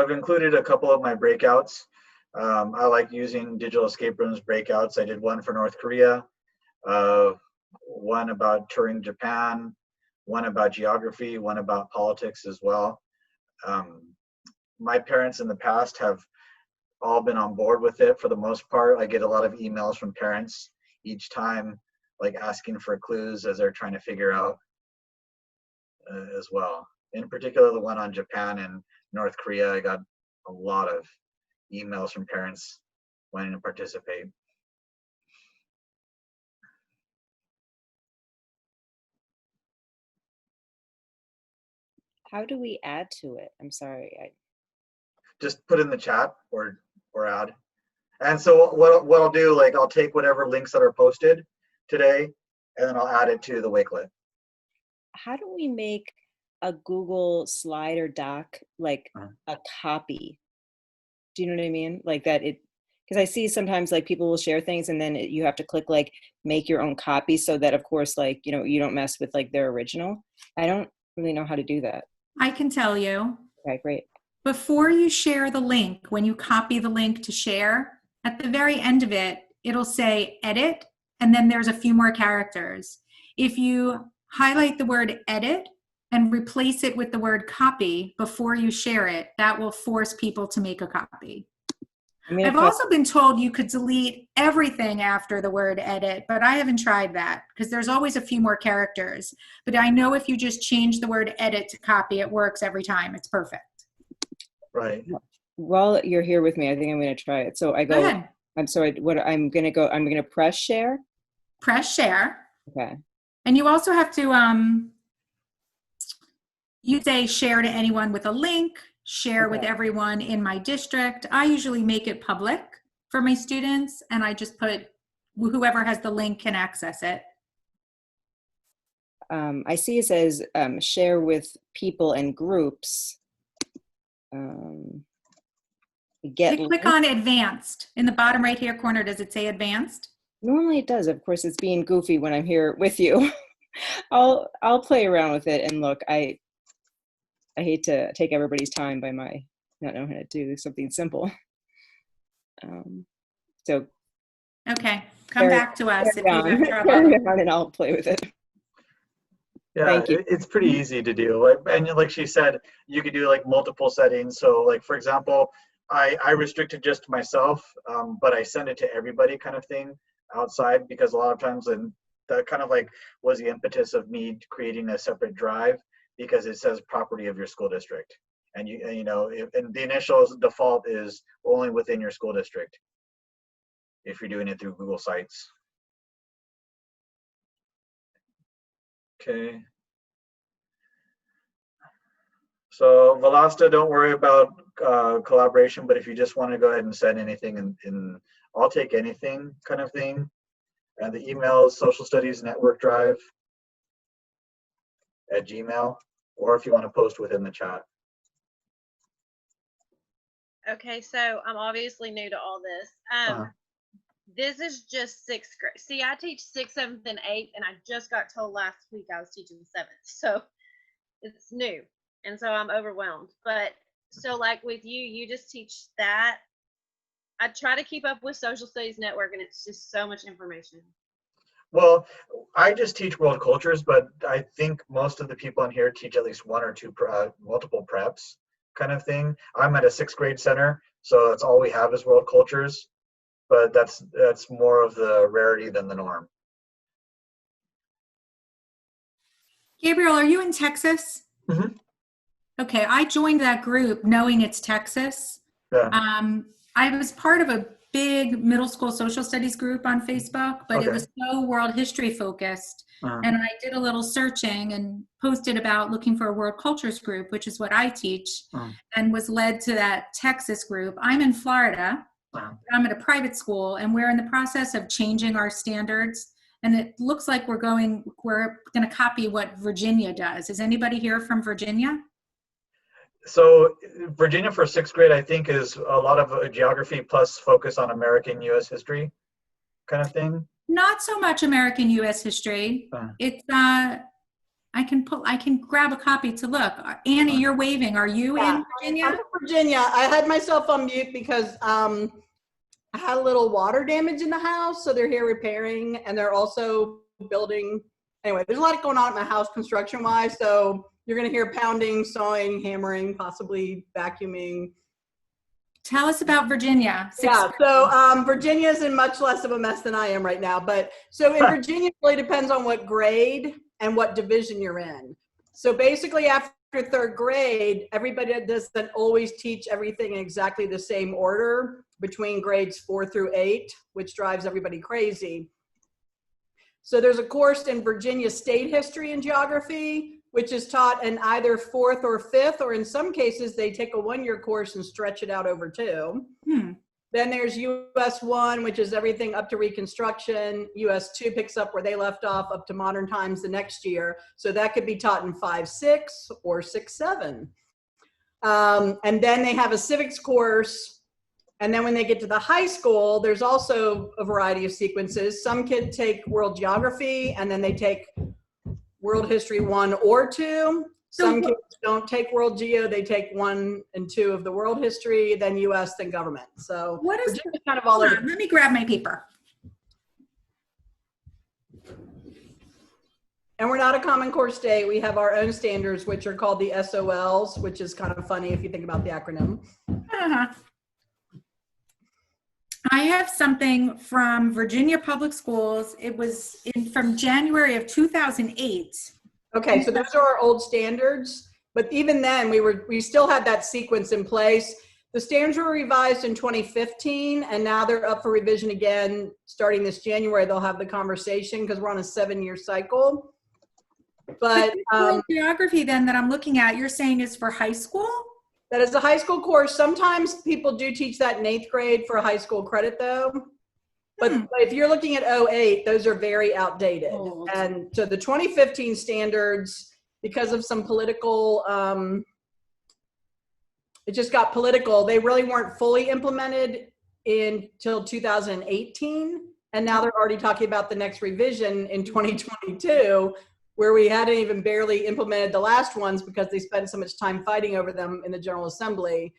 I've included a couple of my breakouts. I like using digital escape rooms breakouts. I did one for North Korea, one about touring Japan, one about geography, one about politics as well. My parents in the past have all been on board with it for the most part. I get a lot of emails from parents each time, like asking for clues as they're trying to figure out as well. In particular, the one on Japan and North Korea, I got a lot of emails from parents wanting to participate. How do we add to it? I'm sorry. Just put in the chat or add. And so what I'll do, like I'll take whatever links that are posted today, and then I'll add it to the Wakelet. How do we make a Google slide or doc like a copy? Do you know what I mean? Like that it, because I see sometimes like people will share things and then you have to click like make your own copy so that of course like, you know, you don't mess with like their original. I don't really know how to do that. I can tell you. Okay, great. Before you share the link, when you copy the link to share, at the very end of it, it'll say edit, and then there's a few more characters. If you highlight the word edit and replace it with the word copy before you share it, that will force people to make a copy. I've also been told you could delete everything after the word edit, but I haven't tried that because there's always a few more characters. But I know if you just change the word edit to copy, it works every time. It's perfect. Right. While you're here with me, I think I'm going to try it. So I go ahead. I'm sorry, I'm going to press share. Press share. Okay. And you also have to, you say share to anyone with a link, share with everyone in my district. I usually make it public for my students, and I just put whoever has the link can access it. I see it says share with people and groups. Click on advanced. In the bottom right here corner, does it say advanced? Normally it does. Of course, it's being goofy when I'm here with you. I'll play around with it and look. I hate to take everybody's time by my not knowing how to do something simple. So okay, come back to us if you have trouble. And I'll play with it. Yeah, it's pretty easy to do. And like she said, you could do like multiple settings. So like, for example, I restricted just myself, but I send it to everybody kind of thing outside, because a lot of times, and that kind of like was the impetus of me creating a separate drive, because it says property of your school district. And you know, and the initial default is only within your school district if you're doing it through Google Sites. Okay. So Velasta, don't worry about collaboration, but if you just want to go ahead and send anything in I'll take anything kind of thing. And the email is Social Studies Network Drive at Gmail, or if you want to post within the chat. Okay, so I'm obviously new to all this. This is just 6th grade. See, I teach 6th, 7th, and 8th, and I just got told last week I was teaching 7th. So it's new, and so I'm overwhelmed. But so like with you, you just teach that. I try to keep up with Social Studies Network, and it's just so much information. Well, I just teach world cultures, but I think most of the people in here teach at least one or two multiple preps kind of thing. I'm at a 6th grade center, so that's all we have is world cultures, but that's more of the rarity than the norm. Gabriel, are you in Texas? Mm-hmm. Okay, I joined that group knowing it's Texas. Yeah. I was part of a big middle school social studies group on Facebook, but it was so world history focused. And I did a little searching and posted about looking for a world cultures group, which is what I teach, and was led to that Texas group. I'm in Florida. I'm at a private school, and we're in the process of changing our standards. And it looks like we're going to copy what Virginia does. Is anybody here from Virginia? So Virginia for 6th grade, I think, is a lot of geography plus focus on American U.S. history kind of thing. Not so much American U.S. history. It's I can grab a copy to look. Annie, you're waving. Are you in Virginia? I'm in Virginia. I had myself on mute because I had a little water damage in the house, so they're here repairing, and they're also building. Anyway, there's a lot going on at my house construction-wise, so you're going to hear pounding, sawing, hammering, possibly vacuuming. Tell us about Virginia. Yeah, so Virginia is in much less of a mess than I am right now. But so in Virginia, it really depends on what grade and what division you're in. So basically after third grade, everybody doesn't always teach everything in exactly the same order between grades 4 through 8, which drives everybody crazy. So there's a course in Virginia state history and geography, which is taught in either 4th or 5th, or in some cases they take a 1-year course and stretch it out over 2. Then there's US 1, which is everything up to Reconstruction. US 2 picks up where they left off up to modern times the next year. So that could be taught in 5-6 or 6-7. And then they have a civics course. And then when they get to the high school, there's also a variety of sequences. Some kids take world geography, and then they take world history 1 or 2. Some kids don't take world geo, they take 1 and 2 of the world history, then US, then government. So what is kind of all over. Let me grab my paper. And we're not a Common Core state. We have our own standards, which are called the SOLs, which is kind of funny if you think about the acronym. I have something from Virginia Public Schools. It was from January of 2008. Okay, so those are our old standards, but even then we still had that sequence in place. The standards were revised in 2015, and now they're up for revision again starting this January. They'll have the conversation because we're on a 7-year cycle. But geography then that I'm looking at, you're saying is for high school? That is a high school course. Sometimes people do teach that in 8th grade for a high school credit though. But if you're looking at 08, those are very outdated. And so the 2015 standards, because of some political, it just got political, they really weren't fully implemented until 2018. And now they're already talking about the next revision in 2022, where we hadn't even barely implemented the last ones because they spent so much time fighting over them in the General Assembly.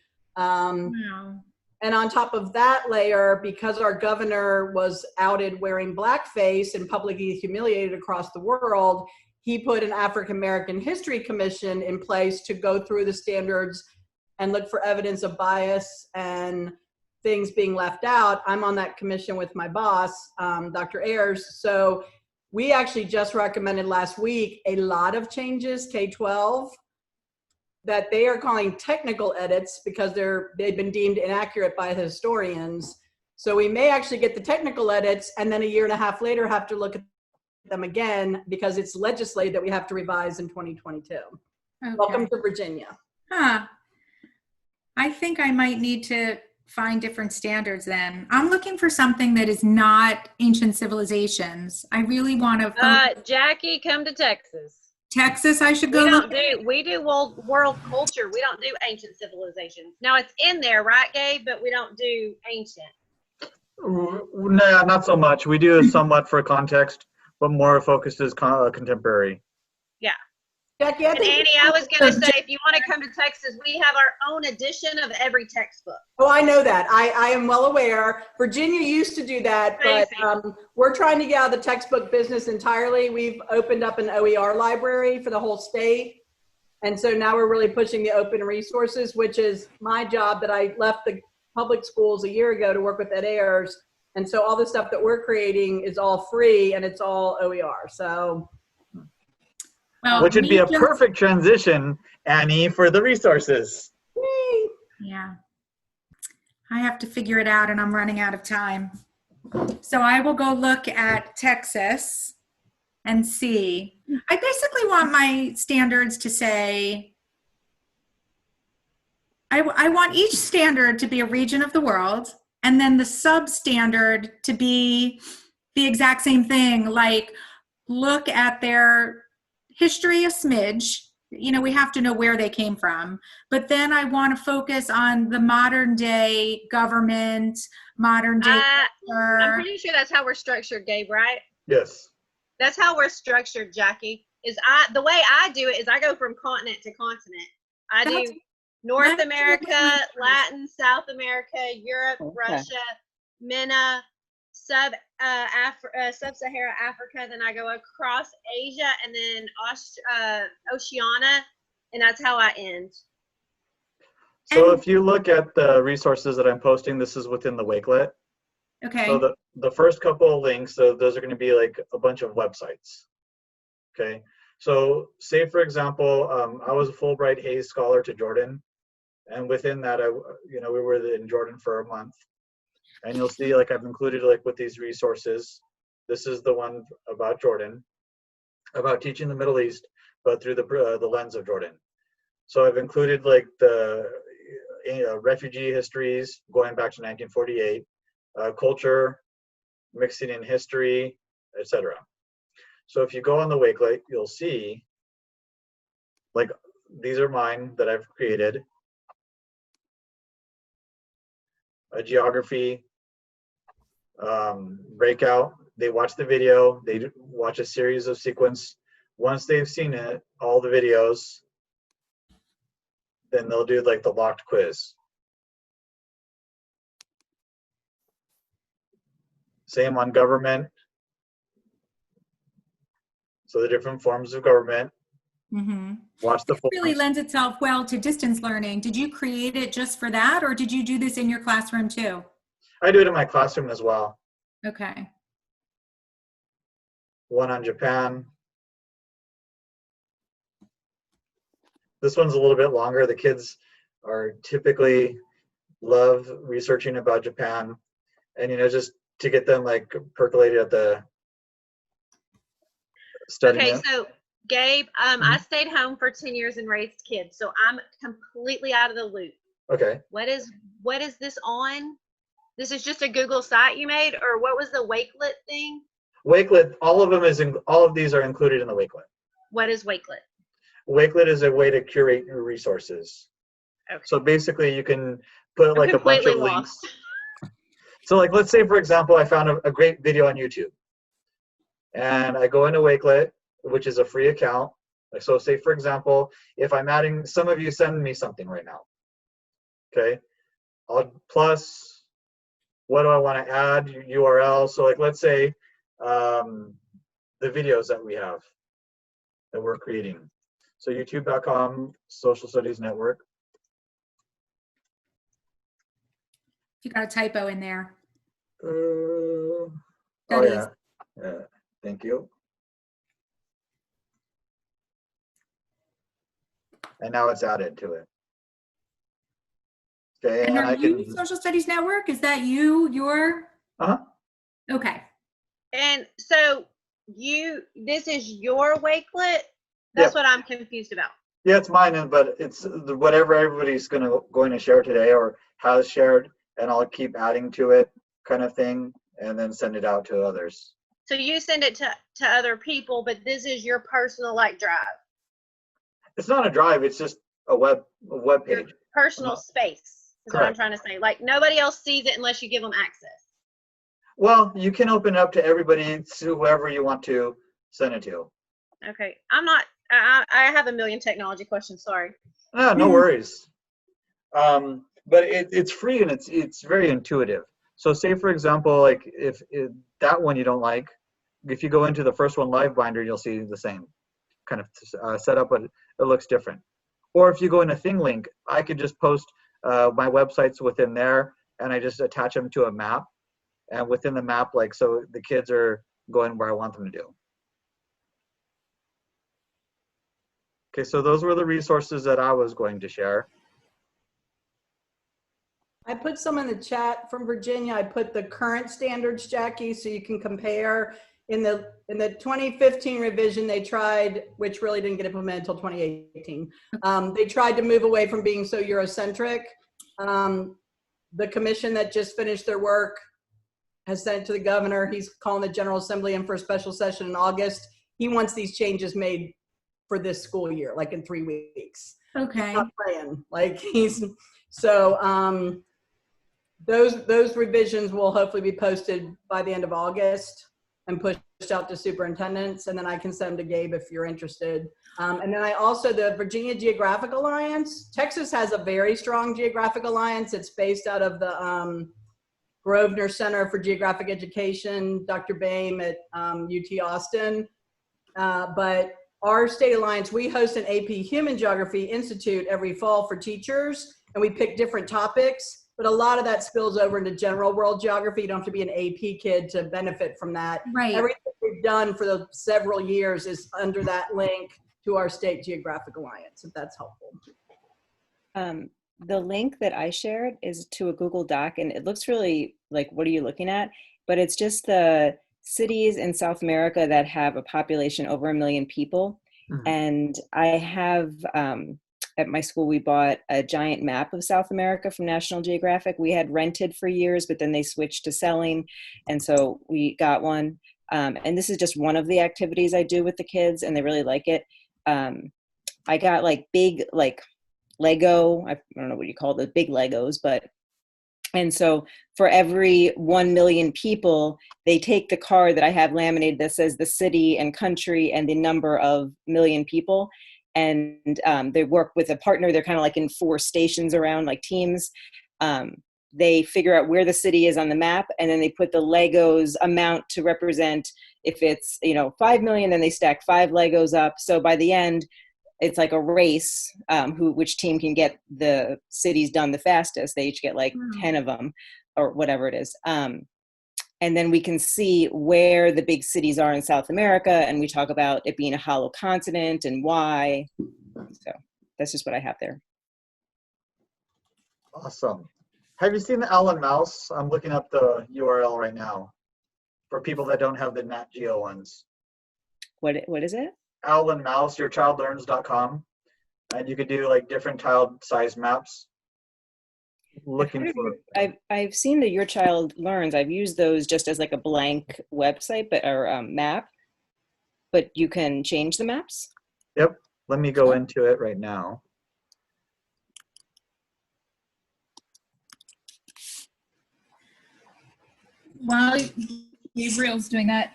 And on top of that layer, because our governor was outed wearing blackface and publicly humiliated across the world, he put an African American History Commission in place to go through the standards and look for evidence of bias and things being left out. I'm on that commission with my boss, Dr. Ayers. So we actually just recommended last week a lot of changes, K-12, that they are calling technical edits because they've been deemed inaccurate by the historians. So we may actually get the technical edits and then a year and a half later have to look at them again because it's legislated that we have to revise in 2022. Okay. Welcome to Virginia. I think I might need to find different standards then. I'm looking for something that is not ancient civilizations. I really want to Jackie, come to Texas. Texas, I should go. We do world culture. We don't do ancient civilizations. Now it's in there, right, Gabe? But we don't do ancient. No, not so much. We do somewhat for context, but more focused is contemporary. Yeah. Jackie, and Annie, I was going to say, if you want to come to Texas, we have our own edition of every textbook. Oh, I know that. I am well aware. Virginia used to do that, but we're trying to get out of the textbook business entirely. We've opened up an OER library for the whole state. And so now we're really pushing the open resources, which is my job that I left the public schools a year ago to work with Ed Ayers. And so all the stuff that we're creating is all free and it's all OER. So. Well, which would be a perfect transition, Annie, for the resources. Yay. Yeah. I have to figure it out and I'm running out of time. So I will go look at Texas and see. I basically want my standards to say, I want each standard to be a region of the world and then the substandard to be the exact same thing, like look at their history a smidge, we have to know where they came from, but then I want to focus on the modern day government, modern day. I'm pretty sure that's how we're structured, Gabe, right? Yes. That's how we're structured, Jackie. is the way I do it is I go from continent to continent. I do North America, Latin, South America, Europe, Russia, MENA, Sub-Saharan Africa. Then I go across Asia and then Oceania, and that's how I end. So if you look at the resources that I'm posting, this is within the Wakelet. Okay. So the first couple of links, so those are going to be like a bunch of websites. Okay. So say for example, I was a Fulbright Hayes Scholar to Jordan, and within that, we were in Jordan for a month, and you'll see like I've included like with these resources. This is the one about Jordan, about teaching the Middle East, but through the lens of Jordan. So I've included like the refugee histories going back to 1948, culture, mixing in history, etc. So if you go on the Wakelet, you'll see like these are mine that I've created. A geography, breakout. They watch the video, they watch a series of sequence. Once they've seen it, all the videos, then they'll do like the locked quiz. Same on government. So the different forms of government. Mm-hmm. Watch the forms. It really lends itself well to distance learning. Did you create it just for that, or did you do this in your classroom too? I do it in my classroom as well. Okay. One on Japan. This one's a little bit longer. The kids are typically love researching about Japan, and just to get them like percolated at the study. Okay, so Gabe, I stayed home for 10 years and raised kids, so I'm completely out of the loop. Okay. What is this on? This is just a Google site you made, or what was the Wakelet thing? Wakelet, all of these are included in the Wakelet. What is Wakelet? Wakelet is a way to curate your resources. Okay. So basically you can put like a bunch of links. Lost. So like, let's say for example, I found a great video on YouTube, and I go into Wakelet, which is a free account. So say for example, if I'm adding, some of you send me something right now. Okay. Plus, what do I want to add? URL. So like, let's say the videos that we have that we're creating. So youtube.com Social Studies Network. You got a typo in there. Oh yeah. Thank you. And now it's added to it. Okay, and are you Social Studies Network? Is that you? Okay. And so this is your Wakelet? That's what I'm confused about. Yeah, it's mine, but it's whatever everybody's going to share today or has shared, and I'll keep adding to it, kind of thing, and then send it out to others. So you send it to other people, but this is your personal drive. It's not a drive. It's just a web page. Your personal space is what I'm trying to say. Like nobody else sees it unless you give them access. Well, you can open it up to everybody, to whoever you want to send it to. Okay, I have a million technology questions. Sorry. No worries. But it's free and it's very intuitive. So say for example, like if that one you don't like, if you go into the first one, Live Binder, you'll see the same kind of setup, but it looks different. Or if you go into ThingLink, I could just post my websites within there, and I just attach them to a map. And within the map, like, so the kids are going where I want them to do. Okay, so those were the resources that I was going to share. I put some in the chat from Virginia. I put the current standards, Jackie, so you can compare. In the 2015 revision, they tried, which really didn't get implemented until 2018. They tried to move away from being so Eurocentric. The commission that just finished their work has sent it to the governor. He's calling the General Assembly in for a special session in August. He wants these changes made for this school year, like in 3 weeks. Okay. He's not playing. Like those revisions will hopefully be posted by the end of August. and pushed out to superintendents, and then I can send them to Gabe if you're interested. And then I also, the Virginia Geographic Alliance, Texas has a very strong Geographic Alliance. It's based out of the Grosvenor Center for Geographic Education, Dr. Boehm at UT Austin. But our state alliance, we host an AP Human Geography Institute every fall for teachers, and we pick different topics. But a lot of that spills over into general world geography. You don't have to be an AP kid to benefit from that. Right. Everything we've done for the several years is under that link to our state geographic alliance, if that's helpful. The link that I shared is to a Google Doc, and it looks really like, what are you looking at? But it's just the cities in South America that have a population over 1 million people. Mm-hmm. And I have, at my school, we bought a giant map of South America from National Geographic. We had rented for years, but then they switched to selling. And so we got one. And this is just one of the activities I do with the kids, and they really like it. I got like big, like Lego, I don't know what you call the big Legos, but, and so for every 1 million people, they take the card that I have laminated that says the city and country and the number of million people. And they work with a partner. They're kind of like in 4 stations around, like teams. They figure out where the city is on the map, and then they put the Legos amount to represent, if it's, 5 million, then they stack 5 Legos up. So by the end, it's like a race, which team can get the cities done the fastest. They each get like 10 of them or whatever it is. And then we can see where the big cities are in South America, and we talk about it being a hollow continent and why. So that's just what I have there. Awesome. Have you seen the Owl and Mouse? I'm looking up the URL right now for people that don't have the Nat Geo ones. What is it? Owl and Mouse, yourchildlearns.com. And you could do like different child size maps. I've seen the Your Child Learns. I've used those just as like a blank website, or map, but you can change the maps. Yep. Let me go into it right now. While Gabriel's doing that,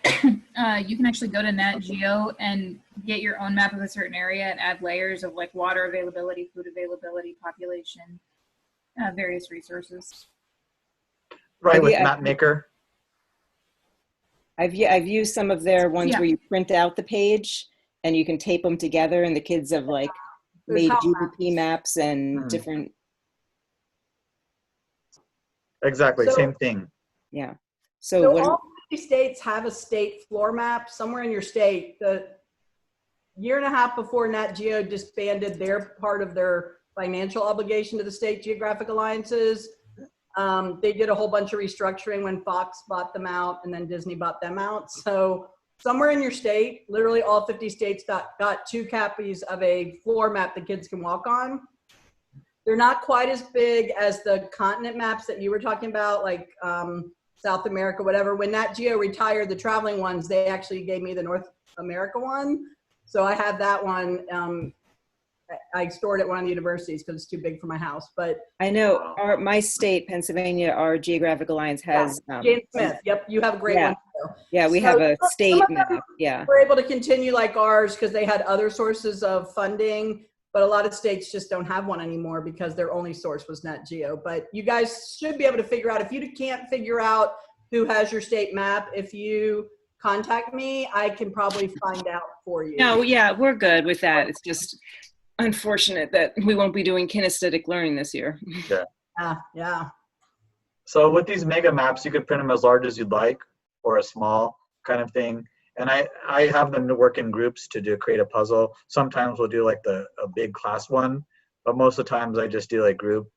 you can actually go to Nat Geo and get your own map of a certain area and add layers of like water availability, food availability, population, various resources. Right, with MapMaker. I've used some of their ones where you print out the page and you can tape them together, and the kids have like made GDP maps and different. Exactly, same thing. Yeah. So all 50 states have a state floor map somewhere in your state. The year and a half before Nat Geo disbanded their part of their financial obligation to the state geographic alliances, they did a whole bunch of restructuring when Fox bought them out and then Disney bought them out. So somewhere in your state, literally all 50 states got 2 copies of a floor map the kids can walk on. They're not quite as big as the continent maps that you were talking about, like South America, whatever. When Nat Geo retired the traveling ones, they actually gave me the North America one. So I have that one. I stored it at one of the universities because it's too big for my house. But I know my state, Pennsylvania, our Geographic Alliance has James Smith. Yep, you have a great one too. Yeah, we have a state map. Yeah, we're able to continue like ours because they had other sources of funding. But a lot of states just don't have one anymore because their only source was Nat Geo. But you guys should be able to figure out, if you can't figure out who has your state map, if you contact me, I can probably find out for you. No, yeah, we're good with that. It's just unfortunate that we won't be doing kinesthetic learning this year. Yeah. Yeah. So with these mega maps, you could print them as large as you'd like, or a small kind of thing. And I have them to work in groups to create a puzzle. Sometimes we'll do like a big class one, but most of the times I just do like group.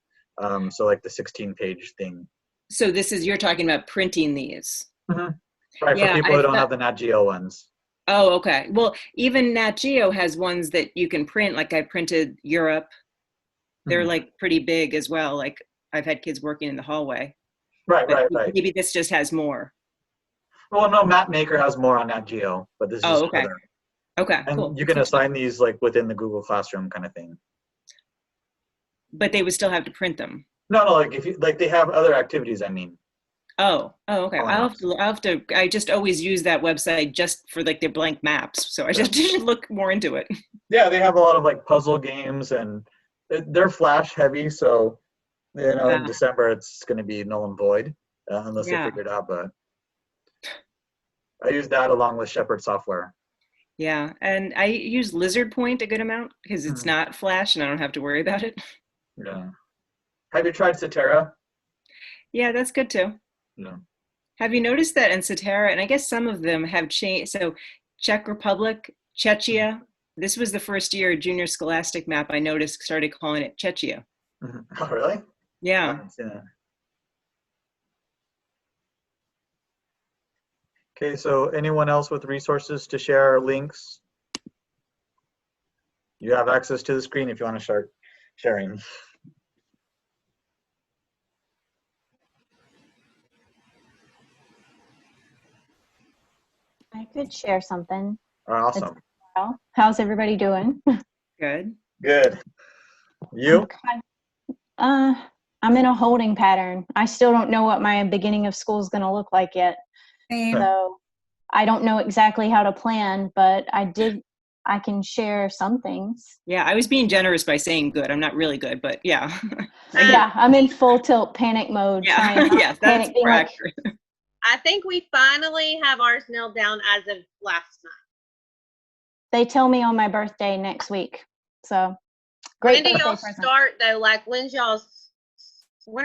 So like the 16-page thing. So you're talking about printing these. Mm-hmm. Right, for people who don't have the Nat Geo ones. Oh, okay. Well, even Nat Geo has ones that you can print. Like I printed Europe. They're like pretty big as well. Like I've had kids working in the hallway. Right. Maybe this just has more. Well, no, MapMaker has more on Nat Geo, but this is okay. Further. Okay, and cool. You can assign these like within the Google Classroom kind of thing. But they would still have to print them. No, like if you they have other activities. I mean. Oh, okay. All I'll have to, I just always use that website just for like their blank maps. So I just should look more into it. Yeah, they have a lot of like puzzle games, and they're Flash heavy, so in December it's going to be null and void unless they Yeah. figure it out. But I use that along with Shepherd software. Yeah, and I use Lizard Point a good amount because it's not Flash and I don't have to worry about it. Yeah. Have you tried Cetera? Yeah, that's good too. Yeah. Have you noticed that in Cetera, and I guess some of them have changed, so Czech Republic, Czechia, this was the first year Junior Scholastic Map I noticed started calling it Czechia. Oh, really? I Yeah. haven't seen it. Okay, so anyone else with resources to share links? You have access to the screen if you want to start sharing. I could share something. Awesome. How's everybody doing? Good. Good. You? I'm in a holding pattern. I still don't know what my beginning of school is going to look like yet. Same. So I don't know exactly how to plan, but I can share some things. Yeah, I was being generous by saying good. I'm not really good, but yeah. Yeah, I'm in full tilt panic mode. Yeah, Trying not yes, to that's panic, being like, accurate. I think we finally have ours nailed down as of last night. they tell me on my birthday next week. So When great do birthday y'all present. start though? Like when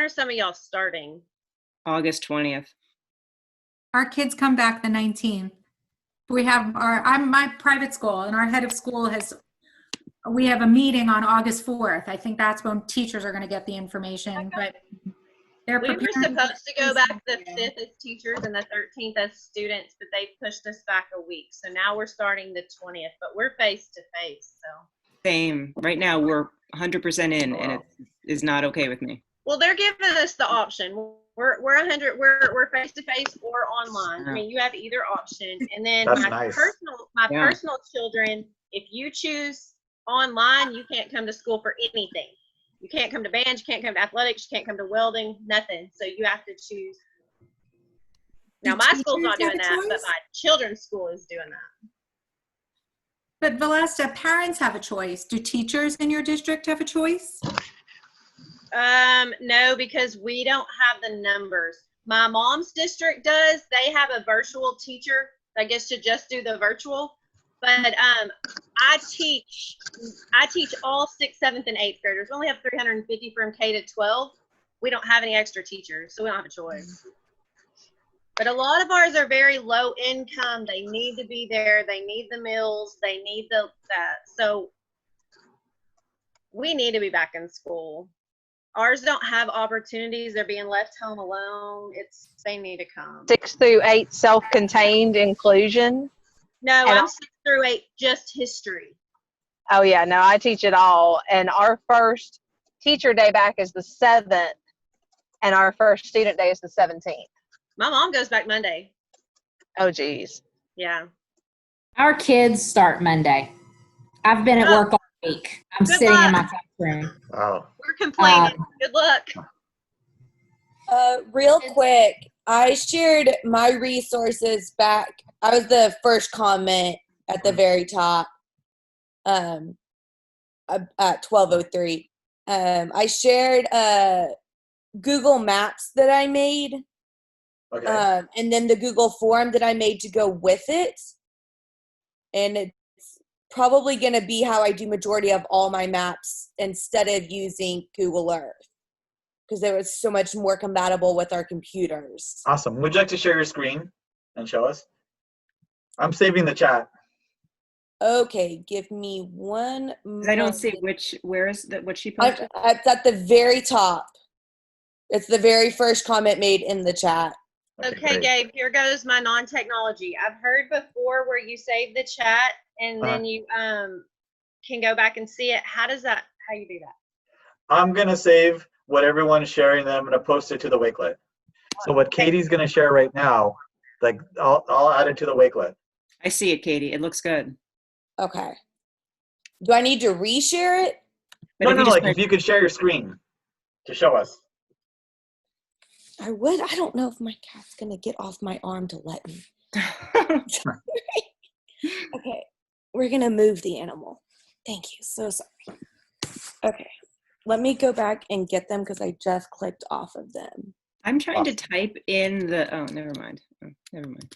are some of y'all starting? August 20th. Our kids come back the 19th. I'm my private school, and our head of school we have a meeting on August 4th. I think that's when teachers are going to get the information, but they're We were preparing. supposed to go back the 5th as teachers and the 13th as students, but they pushed us back a week. So now we're starting the 20th, but we're face to face. So Same. Right now we're 100% in, and it is not okay with me. well, they're giving us the option. We're 100. We're face to face or online. I mean, you have either option. And then That's my nice. personal children, if you choose online, you can't come to school for anything. You can't come to band, you can't come to athletics, you can't come to welding, nothing. So you have to choose. Now my school's not doing that, but my children's school is doing that. But Velesta, parents have a choice. Do teachers in your district have a choice? No, because we don't have the numbers. My mom's district does. They have a virtual teacher that gets to just do the virtual. But I teach all 6th, 7th, and 8th graders. We only have 350 from K to 12. We don't have any extra teachers, so we don't have a choice. But a lot of ours are very low income. They need to be there. They need the meals. They need that. So we need to be back in school. Ours don't have opportunities. They're being left home alone. They need to come. 6 through 8 self-contained inclusion. No, I'm 6 through 8, just history. Oh yeah, no, I teach it all. And our first teacher day back is the 7th, and our first student day is the 17th. My mom goes back Monday. Oh geez. Yeah. Our kids start Monday. I've been at work all week. I'm Good sitting luck. in my classroom. Oh. We're complaining. Good luck. Real quick, I shared my resources back. I was the first comment at the very top at 12:03. I shared Google Maps that I made, Okay. and then the Google form that I made to go with it. And it's probably going to be how I do majority of all my maps instead of using Google Earth, because it was so much more compatible with our computers. Awesome. Would you like to share your screen and show us? I'm saving the chat. Okay, give me one moment. I don't see where is that, what she posted? It's at the very top. It's the very first comment made in the chat. Okay, Gabe, here goes my non-technology. I've heard before where you save the chat and then you can go back and see it. How you do that? I'm going to save what everyone's sharing, and I'm going to post it to the Wakelet. So what Katie's going to share right now, like I'll add it to the Wakelet. I see it, Katie. It looks good. Okay. Do I need to reshare it? No, like if you could share your screen to show us. I would. I don't know if my cat's going to get off my arm to let me. Okay. We're going to move the animal. Thank you. So sorry. Okay. Let me go back and get them because I just clicked off of them. I'm trying to type in the, oh, never mind. Oh, never mind.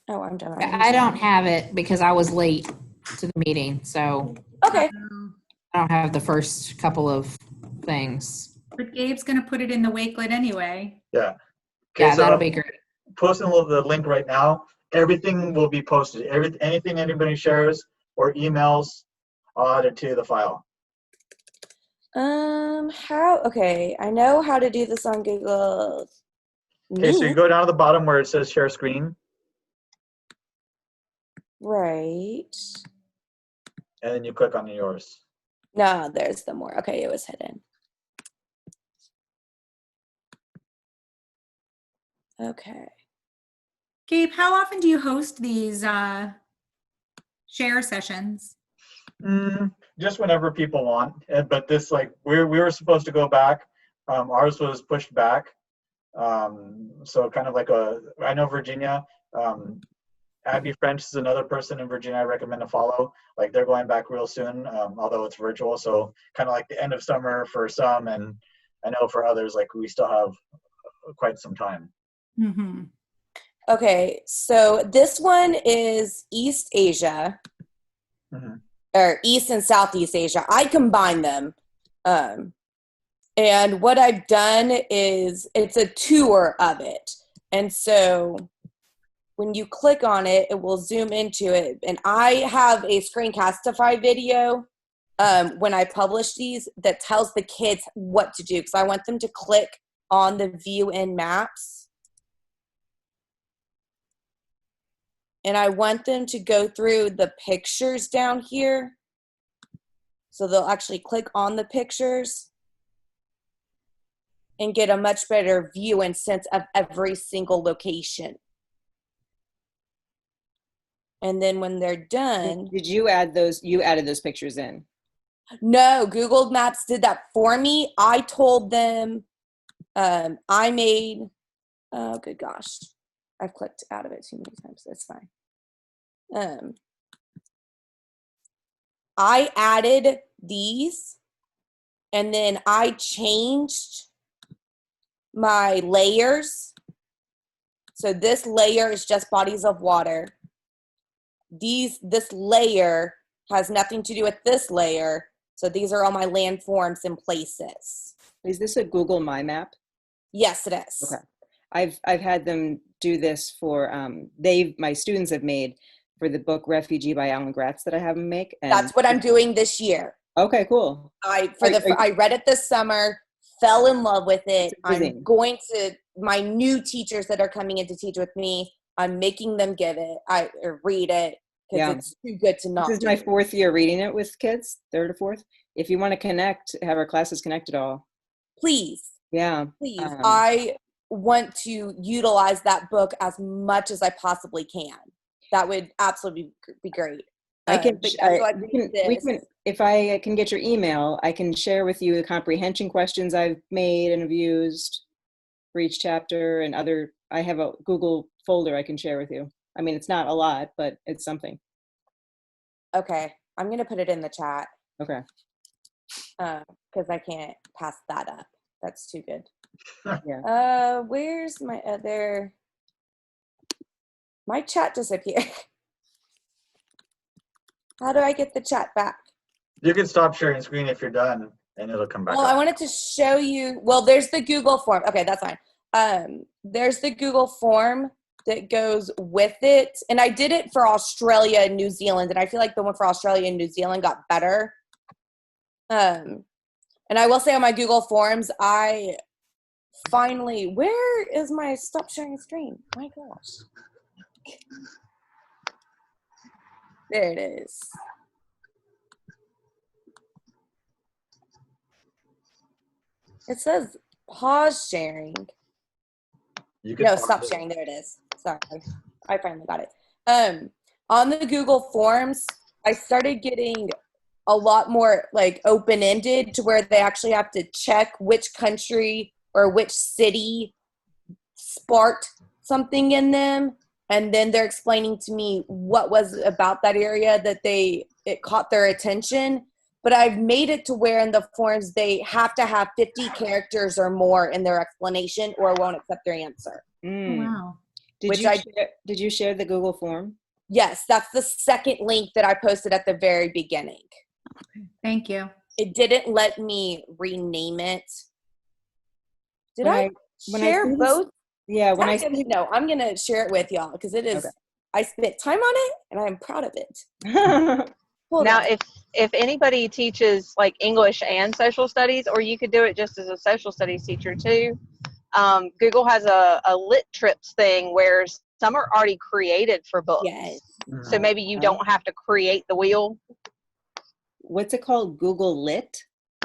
Oh, I'm done. I don't have it because I was late to the meeting, so Okay. I don't have the first couple of things. But Gabe's going to put it in the Wakelet anyway. Yeah. Yeah, so that'll be great. Posting the link right now. Everything will be posted. Anything anybody shares or emails added to the file. Okay, I know how to do this on Google. Okay, so you go down to the bottom where it says share screen. Right. And then you click on yours. No, there's the more. Okay, it was hidden. Okay. Gabe, how often do you host these share sessions? Just whenever people want. But this, like, we were supposed to go back. Ours was pushed back. So kind of like I know Virginia, Abby French is another person in Virginia I recommend to follow. Like, they're going back real soon, although it's virtual. So kind of like the end of summer for some, and I know for others, like, we still have quite some time. Mm-hmm. Okay, so this one is East Asia, or East and Southeast Asia. I combine them. And what I've done is it's a tour of it. And so when you click on it, it will zoom into it. And I have a screencastify video when I publish these that tells the kids what to do, because I want them to click on the view in maps. And I want them to go through the pictures down here. So they'll actually click on the pictures and get a much better view and sense of every single location. And then when they're done. Did you add those? You added those pictures in? No, Google Maps did that for me. I told them I made, oh, good gosh. I've clicked out of it too many times. That's fine. I added these, and then I changed my layers. So this layer is just bodies of water. This layer has nothing to do with this layer. So these are all my landforms and places. Is this a Google My Map? Yes, it is. Okay. I've had them do this for my students have made for the book Refugee by Alan Gratz that I have them make. And that's what I'm doing this year. Okay, cool. I read it this summer, fell in love with it. I'm going to, my new teachers that are coming in to teach with me, I'm making them read it because it's too good to not. This is my 4th year reading it with kids, 3rd or 4th. If you want to connect, have our classes connected all. Please. Yeah. Please. I want to utilize that book as much as I possibly can. That would absolutely be great. I can, we can, if I can get your email, I can share with you the comprehension questions I've made and have used for each chapter, and I have a Google folder I can share with you. I mean, it's not a lot, but it's something. Okay. I'm going to put it in the chat. Okay. Because I can't pass that up. That's too good. Yeah. Where's my other? My chat disappeared. How do I get the chat back? You can stop sharing screen if you're done, and it'll come back. Well, I wanted to show you. Well, there's the Google form. Okay, that's fine. There's the Google form that goes with it, and I did it for Australia and New Zealand, and I feel like the one for Australia and New Zealand got better. And I will say on my Google Forms, I finally, where is my stop sharing screen? My gosh. There it is. It says pause sharing. No, stop sharing. There it is. Sorry. I finally got it. On the Google Forms, I started getting a lot more like open-ended to where they actually have to check which country or which city sparked something in them. And then they're explaining to me what was about that area that it caught their attention. But I've made it to where in the forms they have to have 50 characters or more in their explanation or won't accept their answer. Oh, wow. Did you share the Google form? Yes, that's the second link that I posted at the very beginning. Thank you. It didn't let me rename it. Did I share both? Yeah, No, I'm gonna share it with y'all because it is. Okay. I spent time on it and I'm proud of it. Now, if anybody teaches like English and social studies, or you could do it just as a social studies teacher too. Google has a lit trips thing where some are already created for books. Yes. So maybe you don't have to create the wheel. What's it called? Google Lit?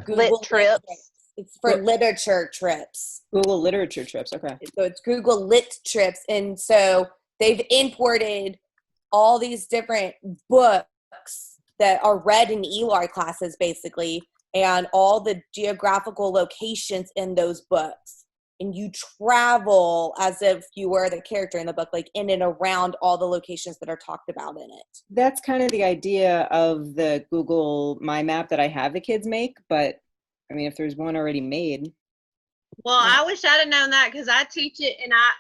Lit trips. It's for literature trips. Google literature trips. Okay. So it's Google Lit trips. And so they've imported all these different books that are read in ELAR classes, basically, and all the geographical locations in those books. And you travel as if you were the character in the book, like in and around all the locations that are talked about in it. That's kind of the idea of the Google My Map that I have the kids make, but I mean, if there's one already made. Well, I wish I'd have known that because I teach it and I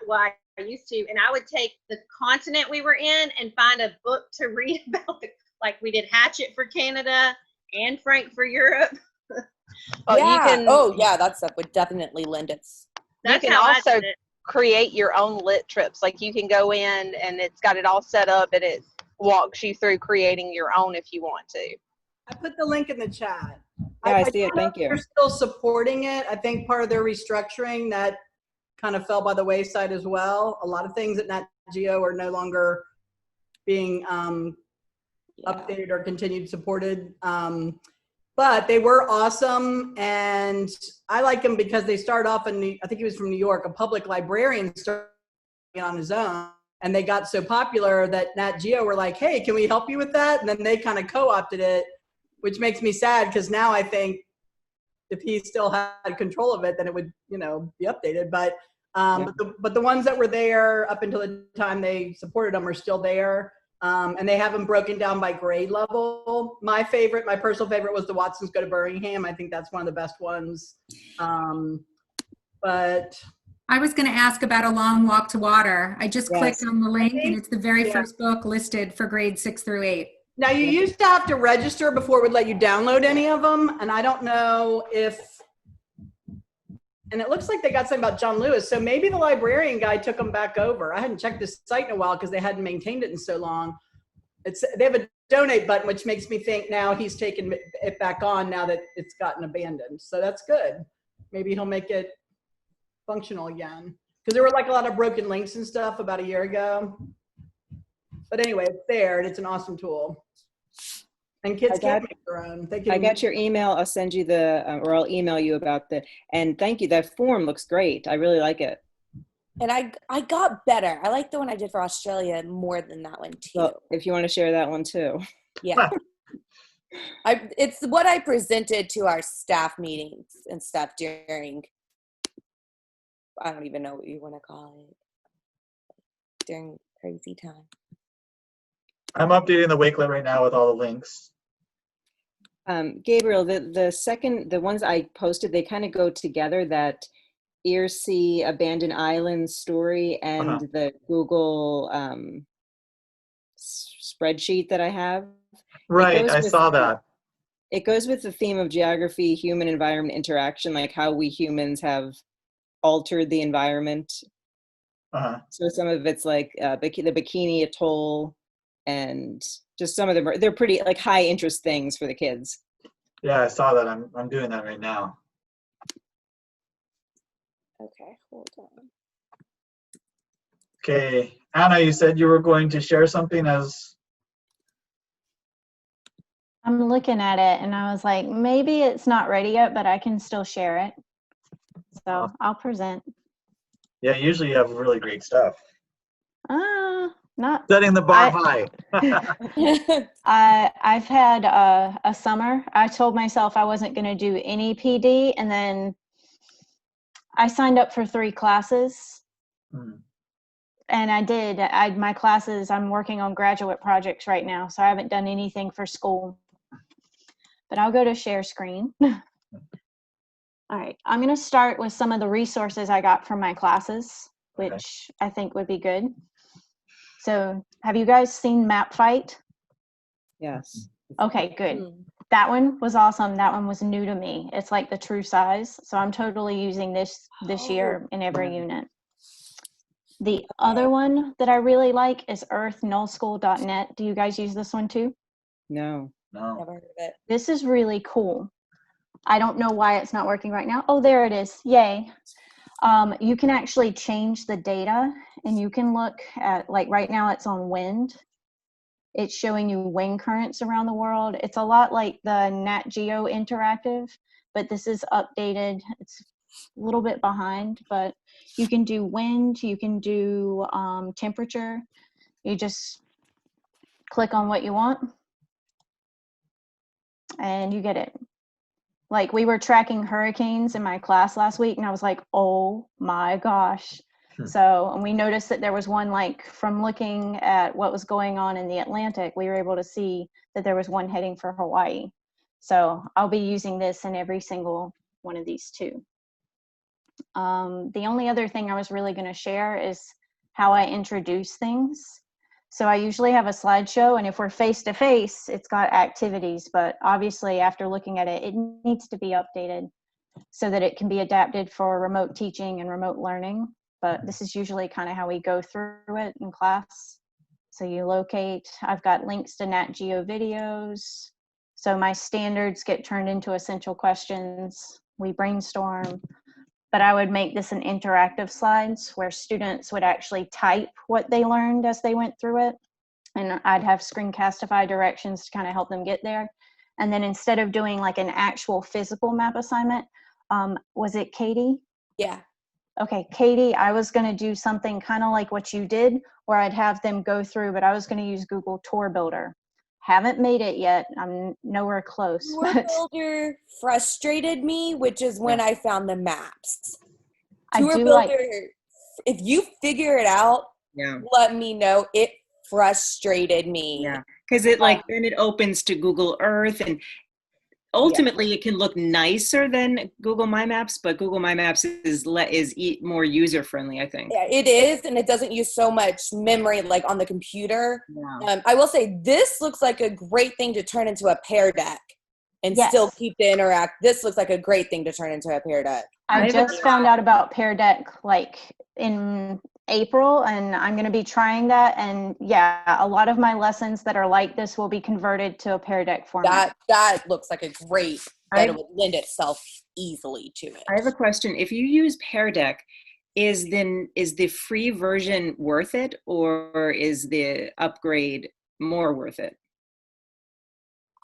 used to, and I would take the continent we were in and find a book to read about like we did Hatchet for Canada and Frank for Europe. That stuff would definitely lend it. You can also create your own lit trips. Like you can go in and it's got it all set up and it walks you through creating your own if you want to. I put the link in the chat. Yeah, I see it. Thank you. They're still supporting it. I think part of their restructuring that kind of fell by the wayside as well. A lot of things at Nat Geo are no longer being updated or continued supported. But they were awesome, and I like him because they start off I think he was from New York, a public librarian started on his own, and they got so popular that Nat Geo were like, hey, can we help you with that? And then they kind of co-opted it, which makes me sad because now I think if he still had control of it, then it would, be updated. But but the ones that were there up until the time they supported them are still there. And they have them broken down by grade level. My personal favorite was the Watsons Go to Birmingham. I think that's one of the best ones. But I was going to ask about A Long Walk to Water. I just clicked on the link and it's the very first book listed for grades 6 through 8. Now you used to have to register before it would let you download any of them. And I don't know and it looks like they got something about John Lewis. So maybe the librarian guy took them back over. I hadn't checked this site in a while because they hadn't maintained it in so long. They have a donate button, which makes me think now he's taken it back on now that it's gotten abandoned. So that's good. Maybe he'll make it functional again. Because there were like a lot of broken links and stuff about a year ago. But anyway, it's there and it's an awesome tool. And kids can make their own. I got your email. I'll send you or I'll email you about and thank you. That form looks great. I really like it. And I got better. I like the one I did for Australia more than that one too. Well, if you want to share that one too. Yeah. It's what I presented to our staff meetings and stuff during, I don't even know what you want to call it, during crazy time. I'm updating the Wakelet right now with all the links. Gabriel, the ones I posted, they kind of go together, that Earsea Abandoned Island story and the Google spreadsheet that I have. Right, I saw that. It goes with the theme of geography, human environment interaction, like how we humans have altered the environment. So some of it's like the Bikini Atoll, and just some of them they're pretty like high interest things for the kids. Yeah, I saw that. I'm doing that right now. Okay, hold on. Okay, Anna, you said you were going to share something as. I'm looking at it and I was like, maybe it's not ready yet, but I can still share it. So I'll present. Yeah, usually you have really great stuff. Not Setting the bar high. I've had a summer. I told myself I wasn't going to do any PD, and then I signed up for 3 classes. And I did. My classes, I'm working on graduate projects right now, so I haven't done anything for school. But I'll go to share screen. All right, I'm going to start with some of the resources I got from my classes, which I think would be good. So have you guys seen Map Fight? Yes. Okay, good. That one was awesome. That one was new to me. It's like the true size. So I'm totally using this year in every unit. The other one that I really like is earthnullschool.net. Do you guys use this one too? No. Never heard of it. This is really cool. I don't know why it's not working right now. Oh, there it is. Yay. You can actually change the data, and you can look at, like right now it's on wind. It's showing you wind currents around the world. It's a lot like the Nat Geo Interactive, but this is updated. It's a little bit behind, but you can do wind, you can do temperature. You just click on what you want and you get it. Like we were tracking hurricanes in my class last week, and I was like, oh my gosh. So, and we noticed that there was one, like from looking at what was going on in the Atlantic, we were able to see that there was one heading for Hawaii. So I'll be using this in every single one of these too. The only other thing I was really going to share is how I introduce things. So I usually have a slideshow, and if we're face to face, it's got activities, but obviously after looking at it, it needs to be updated so that it can be adapted for remote teaching and remote learning. But this is usually kind of how we go through it in class. So you locate, I've got links to Nat Geo videos. So my standards get turned into essential questions. We brainstorm. But I would make this an interactive slides where students would actually type what they learned as they went through it. And I'd have screencastify directions to kind of help them get there. And then instead of doing like an actual physical map assignment, was it Katie? Yeah. Okay, Katie, I was going to do something kind of like what you did, where I'd have them go through, but I was going to use Google Tour Builder. Haven't made it yet. I'm nowhere close. Tour Builder frustrated me, which is when I found the maps. Tour Builder, if you figure it out, let me know. It frustrated me. Yeah, because it then it opens to Google Earth, and ultimately it can look nicer than Google My Maps, but Google My Maps is more user friendly, I think. Yeah, it is, and it doesn't use so much memory like on the computer. I will say this looks like a great thing to turn into a Pear Deck and still keep the interact. This looks like a great thing to turn into a Pear Deck. I just found out about Pear Deck like in April, and I'm going to be trying that. And yeah, a lot of my lessons that are like this will be converted to a Pear Deck format. That looks like a great, it would lend itself easily to it. I have a question. If you use Pear Deck, is the free version worth it, or is the upgrade more worth it?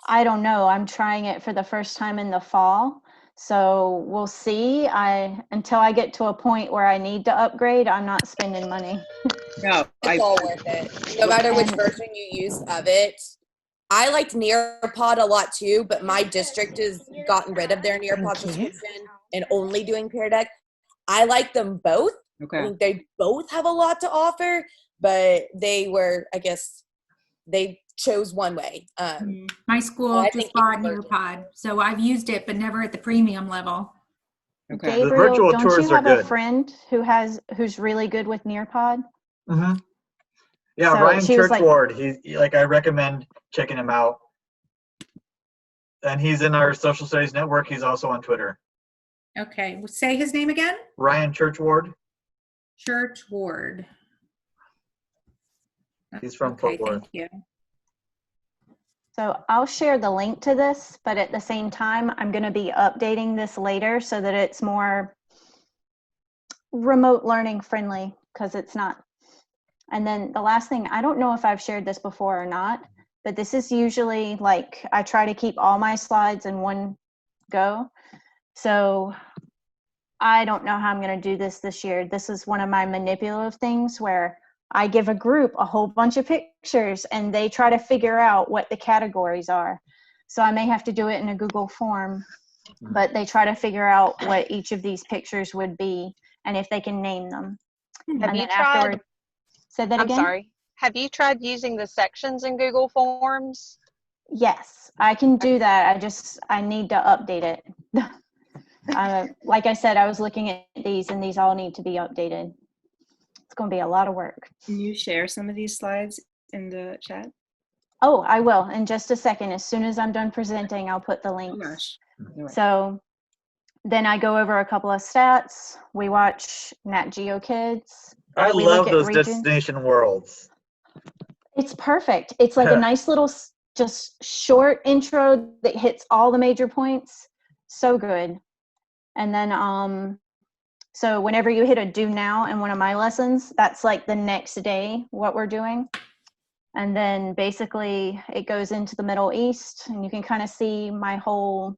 I don't know. I'm trying it for the first time in the fall. So we'll see. Until I get to a point where I need to upgrade, I'm not spending money. No, it's all worth it. No matter which version you use of it. I liked Nearpod a lot too, but my district has gotten rid of their Nearpod subscription and only doing Pear Deck. I like them both. Okay. I think they both have a lot to offer, but they were, I guess, they chose one way. My school just bought Nearpod, so I've used it, but never at the premium level. Okay. Gabriel, don't you have a friend who's really good with Nearpod? Mm-hmm. Yeah, so Ryan Churchward. He I recommend checking him out. And he's in our social studies network. He's also on Twitter. Okay, say his name again. Ryan Churchward. Churchward. He's from Fort Worth. Thank you. So I'll share the link to this, but at the same time, I'm going to be updating this later so that it's more remote learning friendly, because it's not. And then the last thing, I don't know if I've shared this before or not, but this is usually like I try to keep all my slides in one go. So I don't know how I'm going to do this year. This is one of my manipulative things where I give a group a whole bunch of pictures and they try to figure out what the categories are. So I may have to do it in a Google form, but they try to figure out what each of these pictures would be and if they can name them. Have And you then tried? afterward, say that I'm again? sorry. Have you tried using the sections in Google Forms? Yes, I can do that. I need to update it. Like I said, I was looking at these and these all need to be updated. It's going to be a lot of work. Can you share some of these slides in the chat? Oh, I will in just a second. As soon as I'm done presenting, I'll put the links. Oh gosh. Right. So then I go over a couple of stats. We watch Nat Geo Kids. I We love look at those region. destination worlds. It's perfect. It's like a nice little just short intro that hits all the major points. So good. And then so whenever you hit a do now in one of my lessons, that's like the next day what we're doing. And then basically it goes into the Middle East and you can kind of see my whole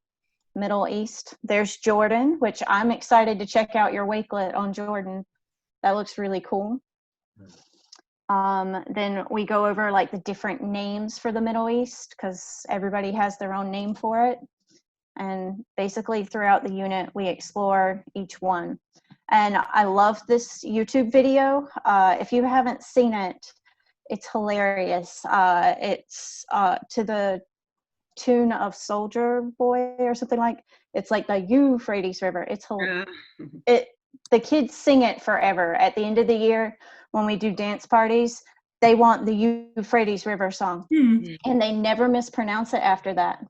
Middle East. There's Jordan, which I'm excited to check out your Wakelet on Jordan. That looks really cool. Then we go over like the different names for the Middle East because everybody has their own name for it. And basically throughout the unit, we explore each one. And I love this YouTube video. If you haven't seen it, it's hilarious. It's to the tune of Soldier Boy or something like. It's like the Euphrates River. It's the kids sing it forever. At the end of the year, when we do dance parties, they want the Euphrates River song, and they never mispronounce it after that.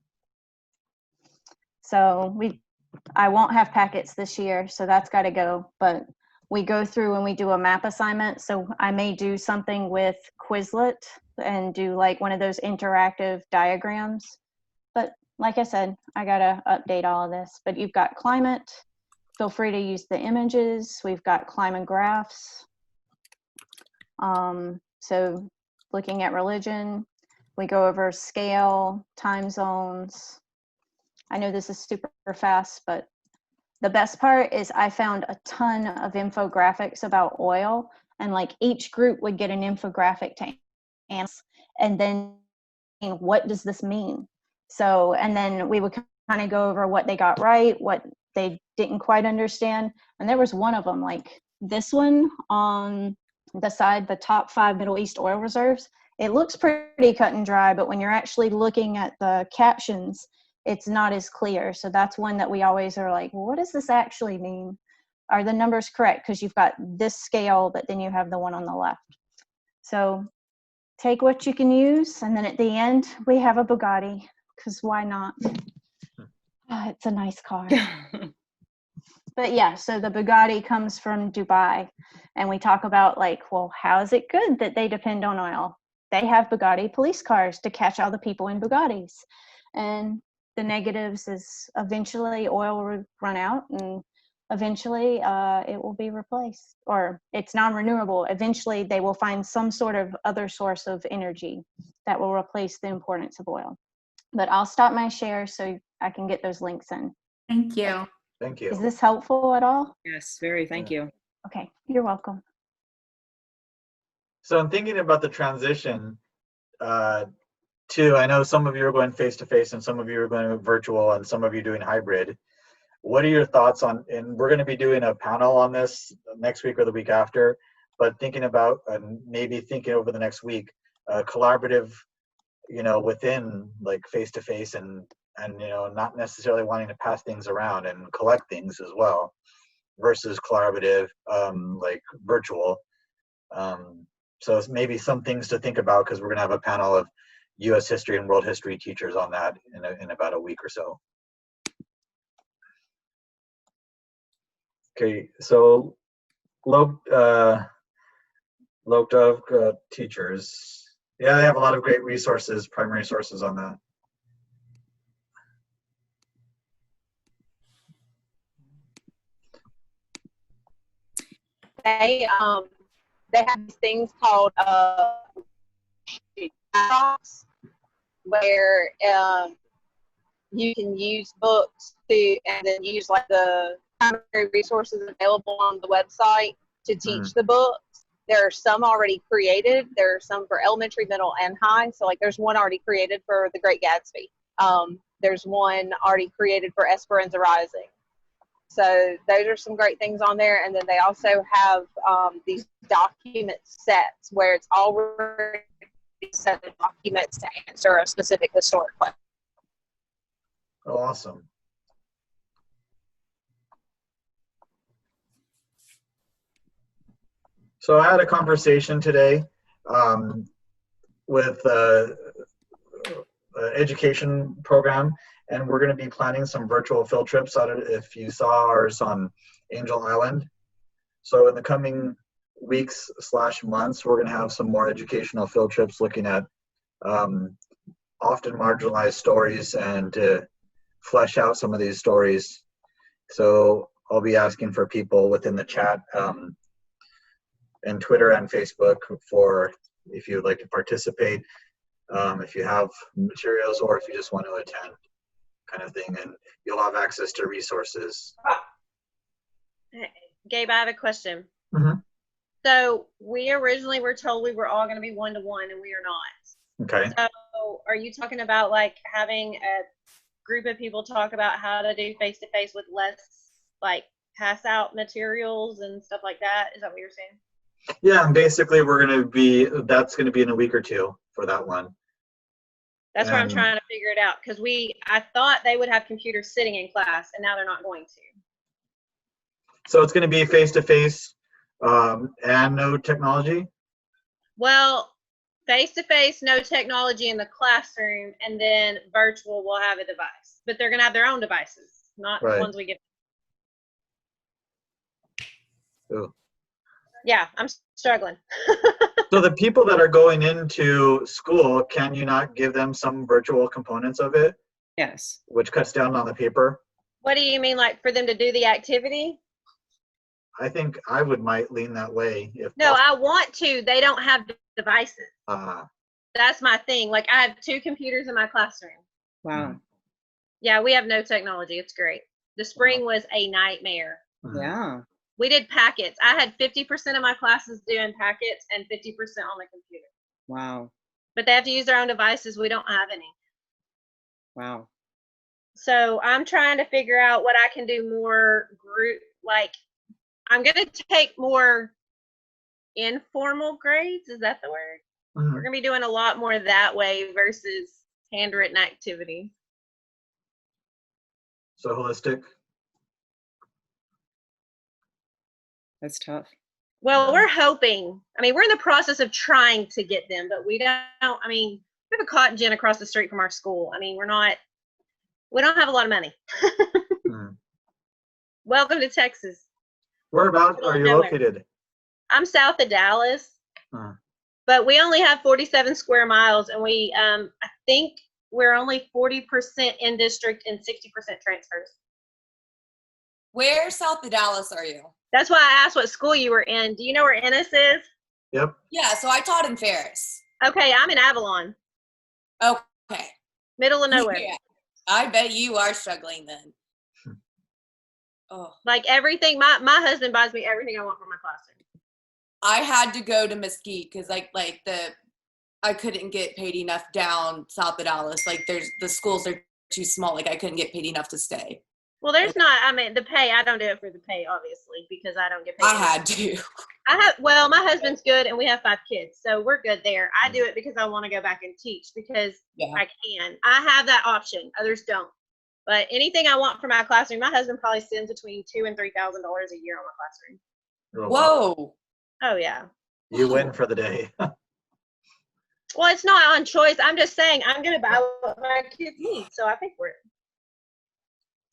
So I won't have packets this year, so that's got to go. But we go through and we do a map assignment. So I may do something with Quizlet and do like one of those interactive diagrams. But like I said, I got to update all of this. But you've got climate. Feel free to use the images. We've got climate graphs. So looking at religion, we go over scale, time zones. I know this is super fast, but the best part is I found a ton of infographics about oil, and like each group would get an infographic to answer, and then what does this mean? So, and then we would kind of go over what they got right, what they didn't quite understand. And there was one of them, like this one on the side, the top 5 Middle East oil reserves. It looks pretty cut and dry, but when you're actually looking at the captions, it's not as clear. So that's one that we always are like, well, what does this actually mean? Are the numbers correct? Because you've got this scale, but then you have the one on the left. So take what you can use. And then at the end, we have a Bugatti, because why not? It's a nice car. But yeah, so the Bugatti comes from Dubai. And we talk about like, well, how is it good that they depend on oil? They have Bugatti police cars to catch all the people in Bugattis. And the negatives is eventually oil will run out and eventually it will be replaced, or it's non-renewable. Eventually they will find some sort of other source of energy that will replace the importance of oil. But I'll stop my share so I can get those links in. Thank you. Thank you. Is this helpful at all? Yes, very. Thank you. Okay, you're welcome. So I'm thinking about the transition too. I know some of you are going face-to-face and some of you are going virtual and some of you are doing hybrid. What are your thoughts on, and we're going to be doing a panel on this next week or the week after, but thinking about and maybe thinking over the next week, collaborative, within like face-to-face and not necessarily wanting to pass things around and collect things as well versus collaborative, like virtual. So it's maybe some things to think about because we're going to have a panel of U.S. history and world history teachers on that in about a week or so. Okay, so Lokdov teachers. Yeah, they have a lot of great resources, primary sources on that. They have these things called where you can use books and then use like the primary resources available on the website to teach the books. There are some already created. There are some for elementary, middle, and high. So like there's one already created for The Great Gatsby. There's one already created for Esperanza Rising. So those are some great things on there. And then they also have these document sets where it's already set of documents to answer a specific historic question. Oh, awesome. So I had a conversation today with an education program, and we're going to be planning some virtual field trips. I don't know if you saw ours on Angel Island. So in the coming weeks / months, we're going to have some more educational field trips looking at often marginalized stories and to flesh out some of these stories. So I'll be asking for people within the chat and Twitter and Facebook for if you would like to participate, if you have materials or if you just want to attend, kind of thing, and you'll have access to resources. Gabe, I have a question. Mm-hmm. So we originally were told we were all going to be 1-to-1, and we are not. Okay. So are you talking about like having a group of people talk about how to do face-to-face with less like pass out materials and stuff like that? Is that what you're saying? Yeah, and basically that's going to be in a week or two for that one. That's where I'm trying to figure it out, because I thought they would have computers sitting in class, and now they're not going to. So it's going to be face-to-face and no technology? Well, face-to-face, no technology in the classroom, and then virtual will have a device. But they're going to have their own devices, not the ones we get. Ooh. Yeah, I'm struggling. So the people that are going into school, can you not give them some virtual components of it? Yes. Which cuts down on the paper? What do you mean, like for them to do the activity? I think I might lean that way. No, I want to. They don't have devices. That's my thing. Like I have 2 computers in my classroom. Wow. Yeah, we have no technology. It's great. The spring was a nightmare. Yeah. We did packets. I had 50% of my classes doing packets and 50% on the computer. Wow. But they have to use their own devices. We don't have any. Wow. So I'm trying to figure out what I can do more group, like I'm going to take more informal grades. Is that the word? Mm-hmm. We're going to be doing a lot more that way versus handwritten activity. So holistic? That's tough. Well, we're hoping. I mean, we're in the process of trying to get them, but we don't. I mean, we have a cotton gin across the street from our school. I mean, we don't have a lot of money. Welcome to Texas. Whereabouts are you located? I'm south of Dallas, but we only have 47 square miles, and we, I think we're only 40% in district and 60% transfers. Where south of Dallas are you? That's why I asked what school you were in. Do you know where Ennis is? Yep. Yeah, so I taught in Ferris. Okay, I'm in Avalon. Okay. Middle of nowhere. Yeah, I bet you are struggling then. Oh. Like everything, my husband buys me everything I want for my classroom. I had to go to Mesquite because I couldn't get paid enough down south of Dallas. Like the schools are too small. Like I couldn't get paid enough to stay. Well, there's not, I mean, the pay, I don't do it for the pay, obviously, because I don't get paid. I had to. Well, my husband's good and we have 5 kids, so we're good there. I do it because I want to go back and teach because I can. I have that option. Others don't. But anything I want for my classroom, my husband probably spends between $2,000 and $3,000 a year on my classroom. Whoa. Oh, yeah. You win for the day. Well, it's not on choice. I'm just saying I'm going to buy what my kids need, so I think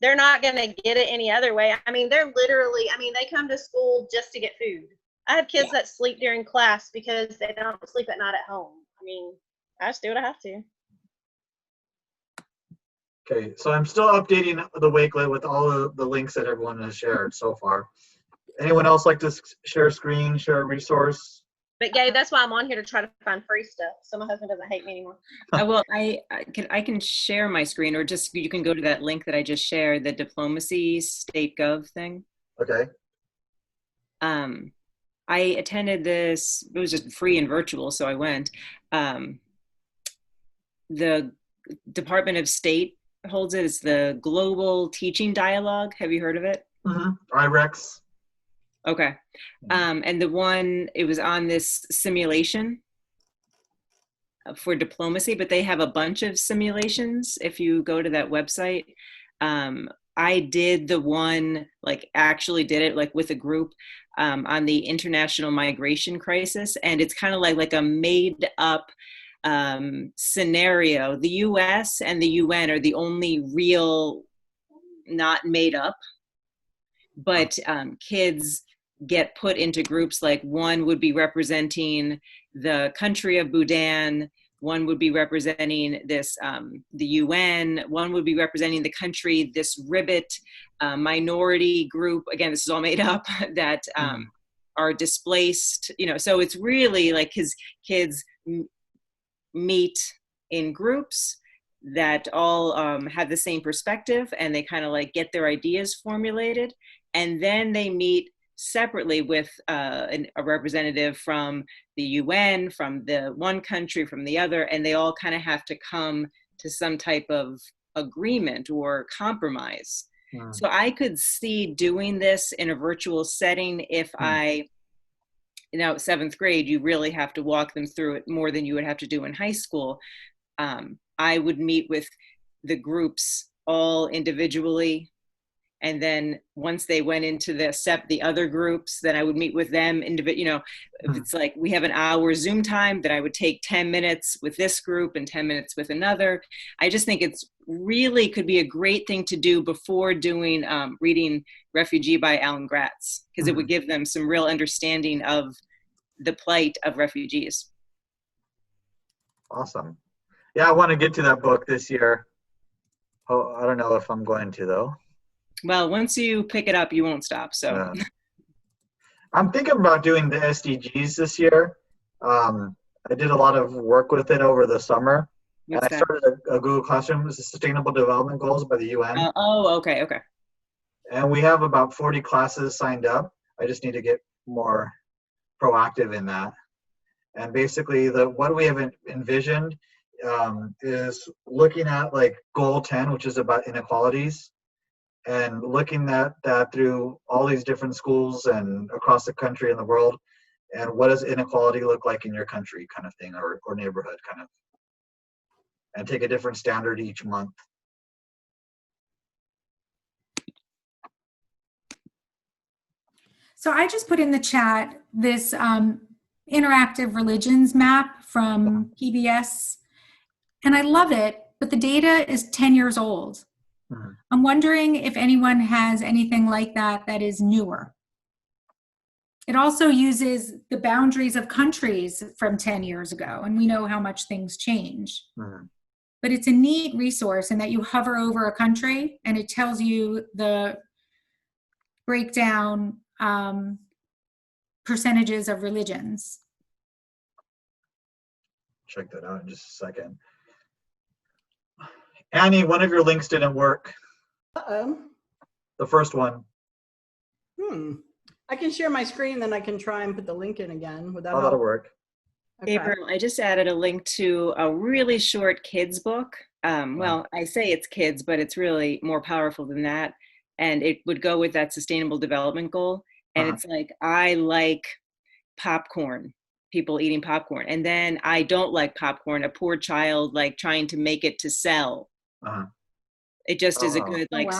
they're not going to get it any other way. I mean, they're literally, I mean, they come to school just to get food. I have kids that sleep during class because they don't sleep at night at home. I mean, I just do what I have to. Okay, so I'm still updating the Wakelet with all of the links that everyone has shared so far. Anyone else like to share a screen, share a resource? But Gabe, that's why I'm on here to try to find free stuff, so my husband doesn't hate me anymore. Well, I can share my screen, or just you can go to that link that I just shared, the diplomacy state gov thing. Okay. I attended this, it was just free and virtual, so I went. The Department of State holds it. It's the Global Teaching Dialogue. Have you heard of it? IREX. Okay. And the one, it was on this simulation for diplomacy, but they have a bunch of simulations if you go to that website. I did the one, like actually did it like with a group on the international migration crisis. And it's kind of like a made up scenario. The US and the UN are the only real, not made up, but kids get put into groups. Like one would be representing the country of Bhutan, one would be representing this the UN, one would be representing the country, this ribbit minority group, again this is all made up, that are displaced, you know. So it's really like his kids meet in groups that all have the same perspective, and they kind of like get their ideas formulated, and then they meet separately with a representative from the UN, from the one country, from the other, and they all kind of have to come to some type of agreement or compromise. So I could see doing this in a virtual setting if I, you know, 7th grade, you really have to walk them through it more than you would have to do in high school. I would meet with the groups all individually, and then once they went into the other groups, then I would meet with them individually. You know, if it's like we have an hour Zoom time, then I would take 10 minutes with this group and 10 minutes with another. I just think it's really could be a great thing to do before doing reading Refugee by Alan Gratz, because it would give them some real understanding of the plight of refugees. Awesome. Yeah, I want to get to that book this year. Oh, I don't know if I'm going to though. Well, once you pick it up, you won't stop. So I'm thinking about doing the SDGs this year. I did a lot of work with it over the summer. And I started a Google Classroom, it's the Sustainable Development Goals by the UN. Okay. And we have about 40 classes signed up. I just need to get more proactive in that. And basically, what we have envisioned is looking at like goal 10, which is about inequalities, and looking at that through all these different schools and across the country and the world, and what does inequality look like in your country, kind of thing, or neighborhood, kind of, and take a different standard each month. So I just put in the chat this interactive religions map from PBS, and I love it, but the data is 10 years old. I'm wondering if anyone has anything like that that is newer. It also uses the boundaries of countries from 10 years ago, and we know how much things change. But it's a neat resource in that you hover over a country and it tells you the breakdown percentages of religions. Check that out in just a second. Annie, one of your links didn't work. Uh-oh. The first one. I can share my screen, then I can try and put the link in again. Would that help? That'll work. Okay. Gabriel, I just added a link to a really short kids book. Well, I say it's kids, but it's really more powerful than that. And it would go with that sustainable development goal. And it's like, I like popcorn, people eating popcorn. And then I don't like popcorn, a poor child like trying to make it to sell. It just is a good like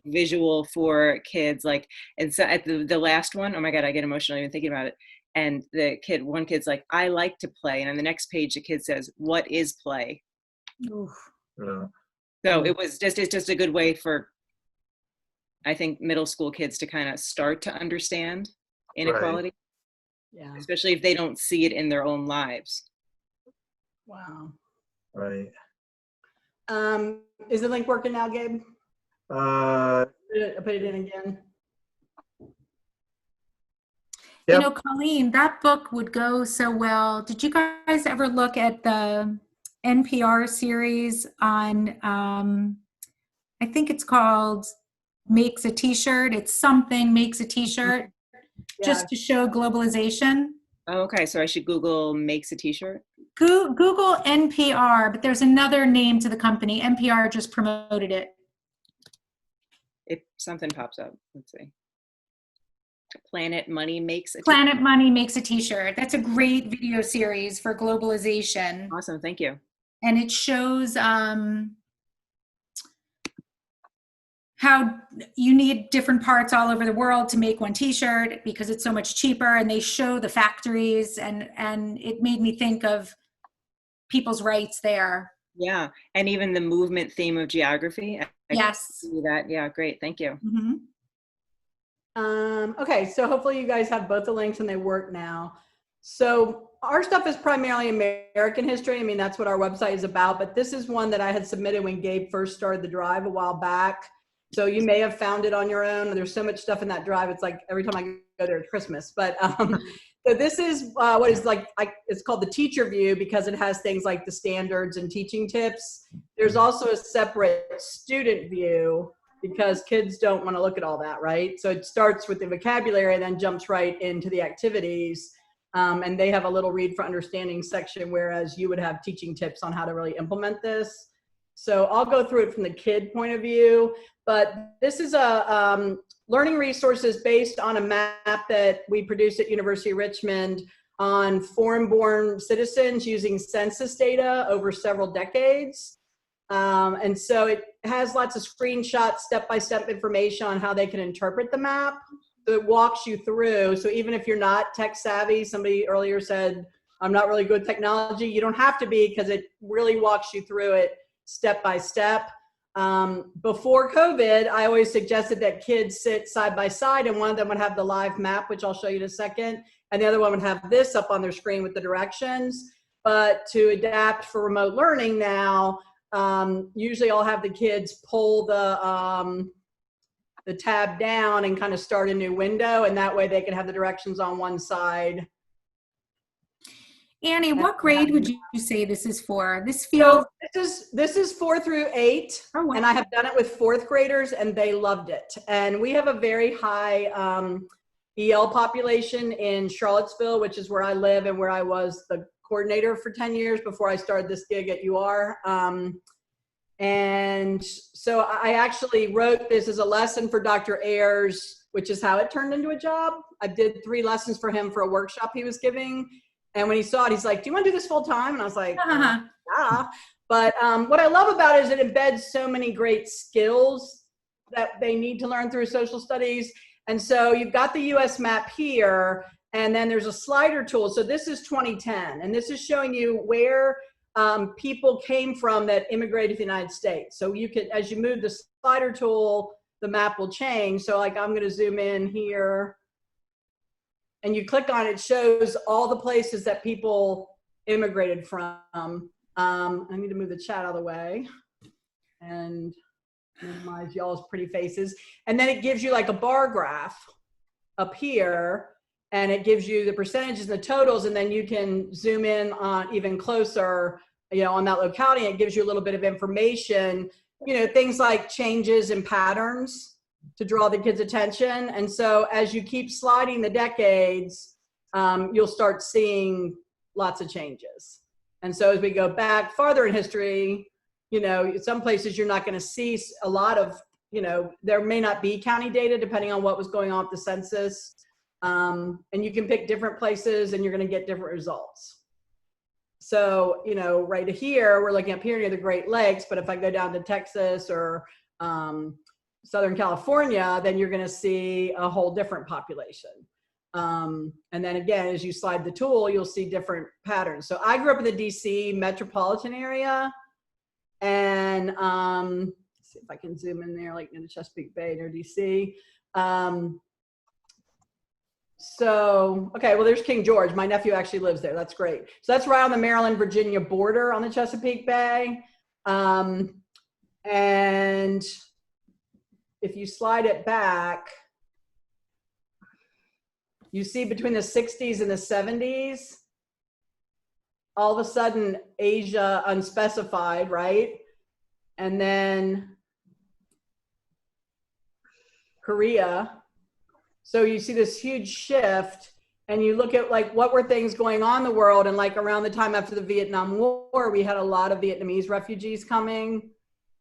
visual for kids. Like, and so at the last one, oh my God, I get emotional even thinking about it. And one kid's like, I like to play. And on the next page, the kid says, what is play? So it's just a good way for, I think, middle school kids to kind of start to understand inequality. Yeah. Especially if they don't see it in their own lives. Wow. Right. Is the link working now, Gabe? I put it in again. You know, Colleen, that book would go so well. Did you guys ever look at the NPR series on, I think it's called Makes a T-shirt. It's something makes a T-shirt. just to show globalization. Oh, okay, so I should Google makes a t-shirt? Google NPR, but there's another name to the company. NPR just promoted it. If something pops up, let's see. Planet Money makes a Planet Money makes a t-shirt. That's a great video series for globalization. Awesome, thank you. And it shows how you need different parts all over the world to make one t-shirt because it's so much cheaper, and they show the factories, and it made me think of people's rights there. Yeah, and even the movement theme of geography. I Yes. see that. Yeah, great, thank you. Mm-hmm. Okay, so hopefully you guys have both the links and they work now. So our stuff is primarily American history. I mean, that's what our website is about, but this is one that I had submitted when Gabe first started the drive a while back. So you may have found it on your own. There's so much stuff in that drive. It's like every time I go there, it's Christmas. But so this is what is like, it's called the teacher view because it has things like the standards and teaching tips. There's also a separate student view because kids don't want to look at all that, right? So it starts with the vocabulary and then jumps right into the activities. And they have a little read for understanding section, whereas you would have teaching tips on how to really implement this. So I'll go through it from the kid point of view, but this is a learning resources based on a map that we produced at University of Richmond on foreign-born citizens using census data over several decades. And so it has lots of screenshots, step-by-step information on how they can interpret the map. So it walks you through. So even if you're not tech savvy, somebody earlier said, I'm not really good at technology. You don't have to be because it really walks you through it step by step. Before COVID, I always suggested that kids sit side by side and one of them would have the live map, which I'll show you in a second. And the other one would have this up on their screen with the directions. But to adapt for remote learning now, usually I'll have the kids pull the tab down and kind of start a new window, and that way they can have the directions on one side. Annie, what grade would you say this is for? This feels. So this is 4 through 8, oh, wow. And I have done it with 4th graders, and they loved it. And we have a very high EL population in Charlottesville, which is where I live and where I was the coordinator for 10 years before I started this gig at UR. And so I actually wrote this as a lesson for Dr. Ayers, which is how it turned into a job. I did 3 lessons for him for a workshop he was giving. And when he saw it, he's like, do you want to do this full time? And I was like, yeah. But what I love about it is it embeds so many great skills that they need to learn through social studies. And so you've got the US map here, and then there's a slider tool. So this is 2010, and this is showing you where people came from that immigrated to the United States. So you could, as you move the slider tool, the map will change. So like I'm gonna zoom in here, and you click on it, it shows all the places that people immigrated from. I need to move the chat out of the way and minimize y'all's pretty faces. And then it gives you like a bar graph up here, and it gives you the percentages and the totals, and then you can zoom in on even closer, you know, on that locality. It gives you a little bit of information, you know, things like changes and patterns to draw the kids' attention. And so as you keep sliding the decades, you'll start seeing lots of changes. And so as we go back farther in history, you know, some places you're not going to see a lot of, you know, there may not be county data depending on what was going on with the census. And you can pick different places and you're going to get different results. So, you know, right here, we're looking up here near the Great Lakes, but if I go down to Texas or Southern California, then you're going to see a whole different population. And then again, as you slide the tool, you'll see different patterns. So I grew up in the DC metropolitan area, and let's see if I can zoom in there, like near the Chesapeake Bay near DC. So, okay, well, there's King George. My nephew actually lives there. That's great. So that's right on the Maryland-Virginia border on the Chesapeake Bay. And if you slide it back, you see between the 60s and the 70s, all of a sudden, Asia unspecified, right? And then Korea. So you see this huge shift, and you look at like what were things going on in the world, and like around the time after the Vietnam War, we had a lot of Vietnamese refugees coming.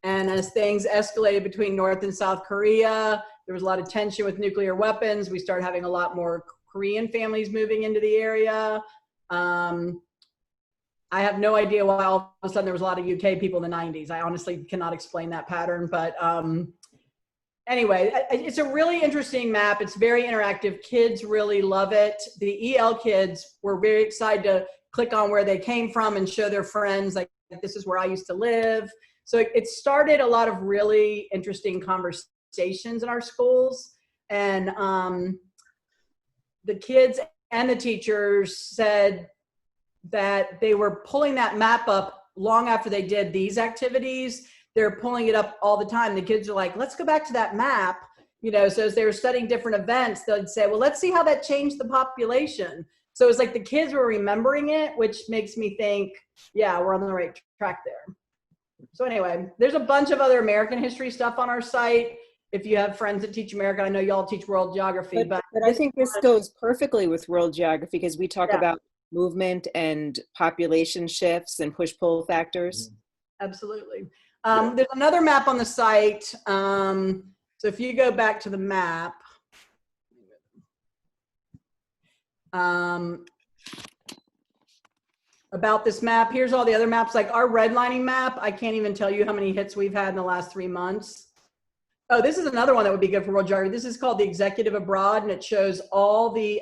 And as things escalated between North and South Korea, there was a lot of tension with nuclear weapons. We started having a lot more Korean families moving into the area. I have no idea why all of a sudden there was a lot of UK people in the 90s. I honestly cannot explain that pattern, but anyway, it's a really interesting map. It's very interactive. Kids really love it. The EL kids were very excited to click on where they came from and show their friends, like, this is where I used to live. So it started a lot of really interesting conversations in our schools. And the kids and the teachers said that they were pulling that map up long after they did these activities. They're pulling it up all the time. The kids are like, let's go back to that map. You know, so as they were studying different events, they'd say, well, let's see how that changed the population. So it's like the kids were remembering it, which makes me think, yeah, we're on the right track there. So anyway, there's a bunch of other American history stuff on our site. If you have friends that teach American, I know y'all teach world geography, but I think this goes perfectly with world geography because we talk about movement and population shifts and push-pull factors. Absolutely. There's another map on the site. So if you go back to the map, about this map, here's all the other maps, like our redlining map. I can't even tell you how many hits we've had in the last 3 months. Oh, this is another one that would be good for world geography. This is called the Executive Abroad, and it shows all the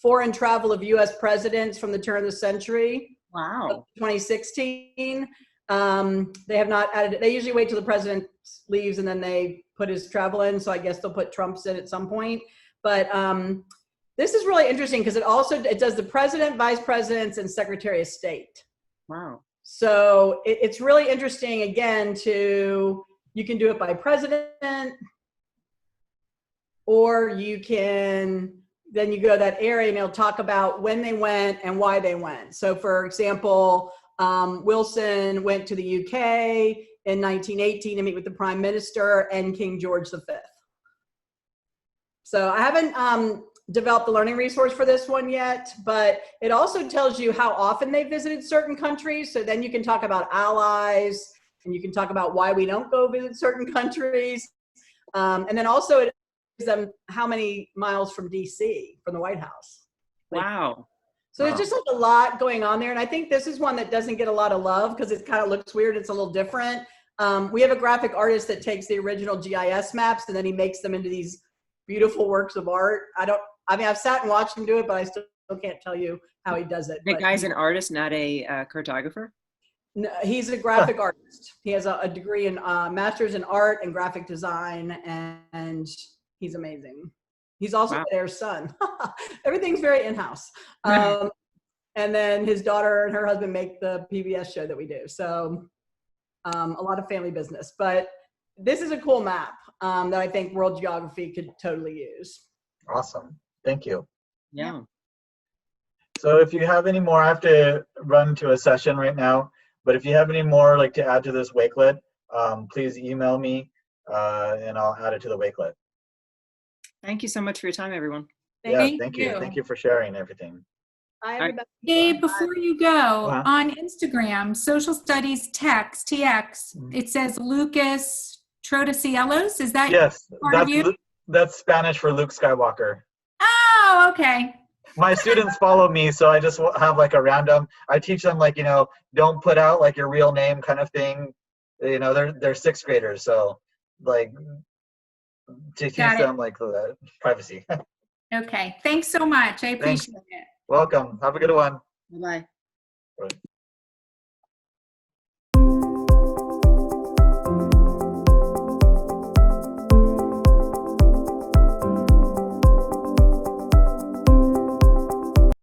foreign travel of US presidents from the turn of the century. Wow. 2016. They have not added it. They usually wait till the president leaves and then they put his travel in. So I guess they'll put Trump's in at some point. But this is really interesting because it does the president, vice presidents, and secretary of state. Wow. So it's really interesting, again, you can do it by president, or you can, then you go to that area and it'll talk about when they went and why they went. So for example, Wilson went to the UK in 1918 to meet with the Prime Minister and King George V. So I haven't developed the learning resource for this one yet, but it also tells you how often they visited certain countries. So then you can talk about allies, and you can talk about why we don't go visit certain countries. And then also it gives them how many miles from DC, from the White House. Wow. So there's just like a lot going on there. And I think this is one that doesn't get a lot of love because it kind of looks weird. It's a little different. We have a graphic artist that takes the original GIS maps and then he makes them into these beautiful works of art. I've sat and watched him do it, but I still can't tell you how he does it. The guy's an artist, not a cartographer? No, he's a graphic artist. He has a degree in master's in art and graphic design, and he's amazing. He's also their son. Everything's very in-house. And then his daughter and her husband make the PBS show that we do. So a lot of family business. But this is a cool map that I think world geography could totally use. Awesome. Thank you. Yeah. So if you have any more, I have to run to a session right now, but if you have any more like to add to this Wakelet, please email me and I'll add it to the Wakelet. Thank you so much for your time, everyone. Thank you. Thank you for sharing everything. Bye, everybody. Gabe, before you go, on Instagram, Social Studies Tex, TX, it says Lucas Trotacielos. Is that part of you? That's Spanish for Luke Skywalker. Oh, okay. My students follow me, so I just have like a random, I teach them like, don't put out like your real name kind of thing. They're sixth graders, so like to teach them like the privacy. Okay, thanks so much. I appreciate it. Welcome. Have a good one. Bye-bye. Bye.